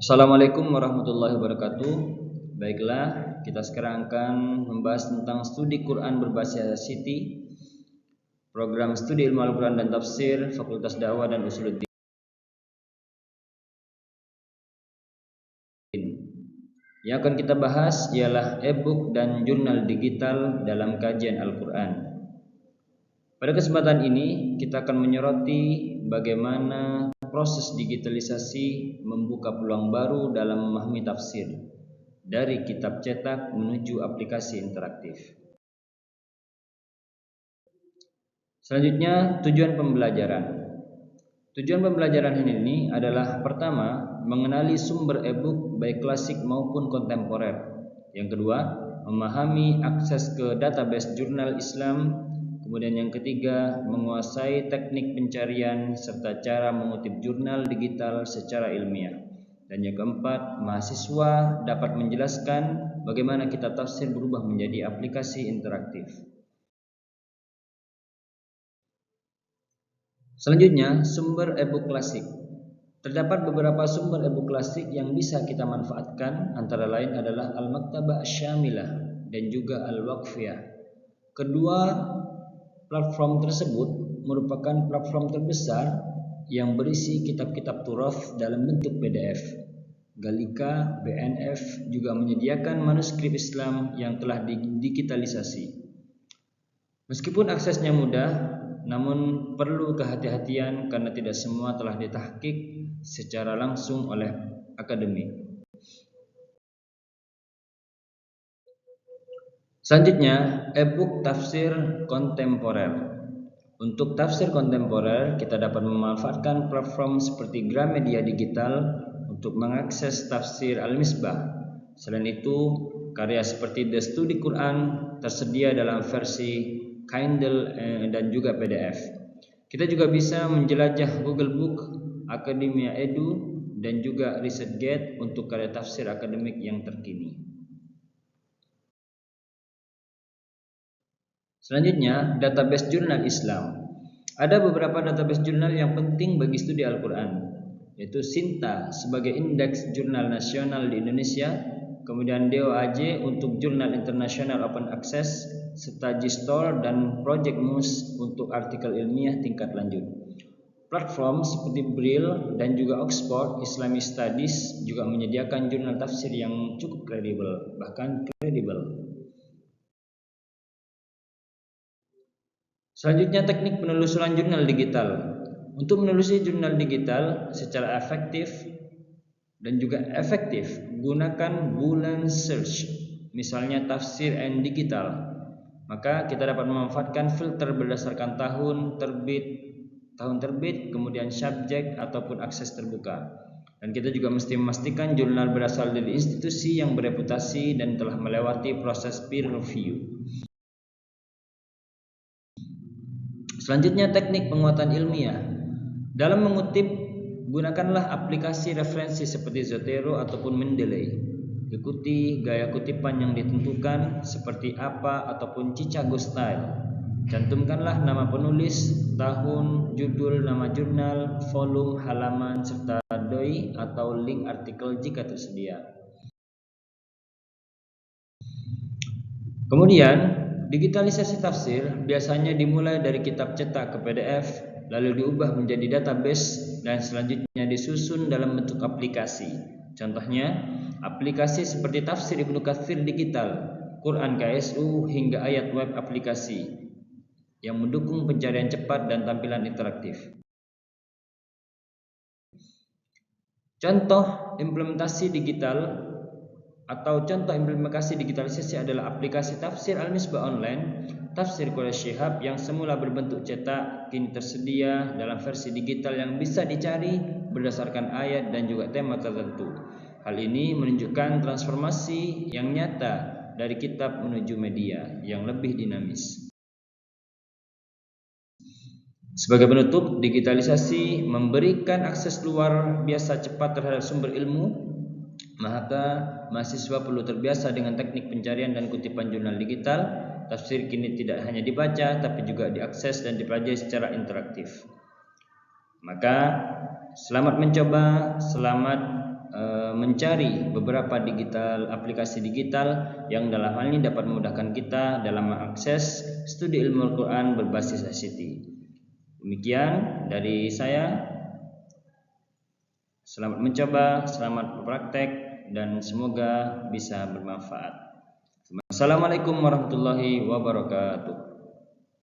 Assalamualaikum warahmatullahi wabarakatuh. Baiklah, kita sekarang akan membahas tentang studi Quran berbahasa Siti, program studi ilmu Al-Quran dan tafsir, Fakultas Dakwah dan Usuluddin. Yang akan kita bahas ialah e-book dan jurnal digital dalam kajian Al-Quran. Pada kesempatan ini kita akan menyoroti bagaimana proses digitalisasi membuka peluang baru dalam memahami tafsir dari kitab cetak menuju aplikasi interaktif. Selanjutnya, tujuan pembelajaran. Tujuan pembelajaran ini adalah pertama, mengenali sumber e-book baik klasik maupun kontemporer. Yang kedua, memahami akses ke database jurnal Islam. Kemudian yang ketiga, menguasai teknik pencarian serta cara mengutip jurnal digital secara ilmiah. Dan yang keempat, mahasiswa dapat menjelaskan bagaimana kitab tafsir berubah menjadi aplikasi interaktif. Selanjutnya, sumber e-book klasik. Terdapat beberapa sumber e-book klasik yang bisa kita manfaatkan, antara lain adalah Al-Maktabah Asy-Syamilah dan juga Al-Waqfiyah. Kedua platform tersebut merupakan platform terbesar yang berisi kitab-kitab turaf dalam bentuk PDF. Galika, BNF juga menyediakan manuskrip Islam yang telah digitalisasi. Meskipun aksesnya mudah, namun perlu kehati-hatian karena tidak semua telah ditahqiq secara langsung oleh akademik. Selanjutnya, e-book tafsir kontemporer. Untuk tafsir kontemporer, kita dapat memanfaatkan platform seperti Gramedia Digital untuk mengakses tafsir Al-Misbah. Selain itu, karya seperti The Study Quran tersedia dalam versi Kindle dan juga PDF. Kita juga bisa menjelajah Google Book, Academia Edu, dan juga ResearchGate untuk karya tafsir akademik yang terkini. Selanjutnya, database jurnal Islam. Ada beberapa database jurnal yang penting bagi studi Al-Quran, yaitu Sinta sebagai indeks jurnal nasional di Indonesia, kemudian DOAJ untuk jurnal internasional open access, serta Gstore dan Project Mus untuk artikel ilmiah tingkat lanjut. Platform seperti Brill dan juga Oxford Islamic Studies juga menyediakan jurnal tafsir yang cukup kredibel, bahkan kredibel. Selanjutnya, teknik penelusuran jurnal digital. Untuk menelusuri jurnal digital secara efektif dan juga efektif, gunakan Boolean search, misalnya tafsir and digital. Maka kita dapat memanfaatkan filter berdasarkan tahun terbit, kemudian subjek ataupun akses terbuka. Dan kita juga mesti memastikan jurnal berasal dari institusi yang bereputasi dan telah melewati proses peer review. Selanjutnya, teknik penguatan ilmiah. Dalam mengutip, gunakanlah aplikasi referensi seperti Zotero ataupun Mendeley. Ikuti gaya kutipan yang ditentukan seperti apa ataupun Chicago Style. Cantumkanlah nama penulis, tahun, judul, nama jurnal, volume, halaman, serta doi atau link artikel jika tersedia. Kemudian, digitalisasi tafsir biasanya dimulai dari kitab cetak ke PDF, lalu diubah menjadi database dan selanjutnya disusun dalam bentuk aplikasi. Contohnya, aplikasi seperti tafsir Ibnu Katsir digital, Quran KSU hingga ayat web aplikasi yang mendukung pencarian cepat dan tampilan interaktif. Contoh implementasi digital atau contoh implementasi digitalisasi adalah aplikasi tafsir Al-Misbah online, tafsir Quraish Shihab yang semula berbentuk cetak kini tersedia dalam versi digital yang bisa dicari berdasarkan ayat dan juga tema tertentu. Hal ini menunjukkan transformasi yang nyata dari kitab menuju media yang lebih dinamis. Sebagai penutup, digitalisasi memberikan akses luar biasa cepat terhadap sumber ilmu, maka mahasiswa perlu terbiasa dengan teknik pencarian dan kutipan jurnal digital. Tafsir kini tidak hanya dibaca tapi juga diakses dan dipelajari secara interaktif. Maka selamat mencoba, selamat mencari beberapa aplikasi digital yang dalam hal ini dapat memudahkan kita dalam mengakses studi ilmu Al-Quran berbasis ICT. Demikian dari saya. Selamat mencoba, selamat berpraktek, dan semoga bisa bermanfaat. Assalamualaikum warahmatullahi wabarakatuh.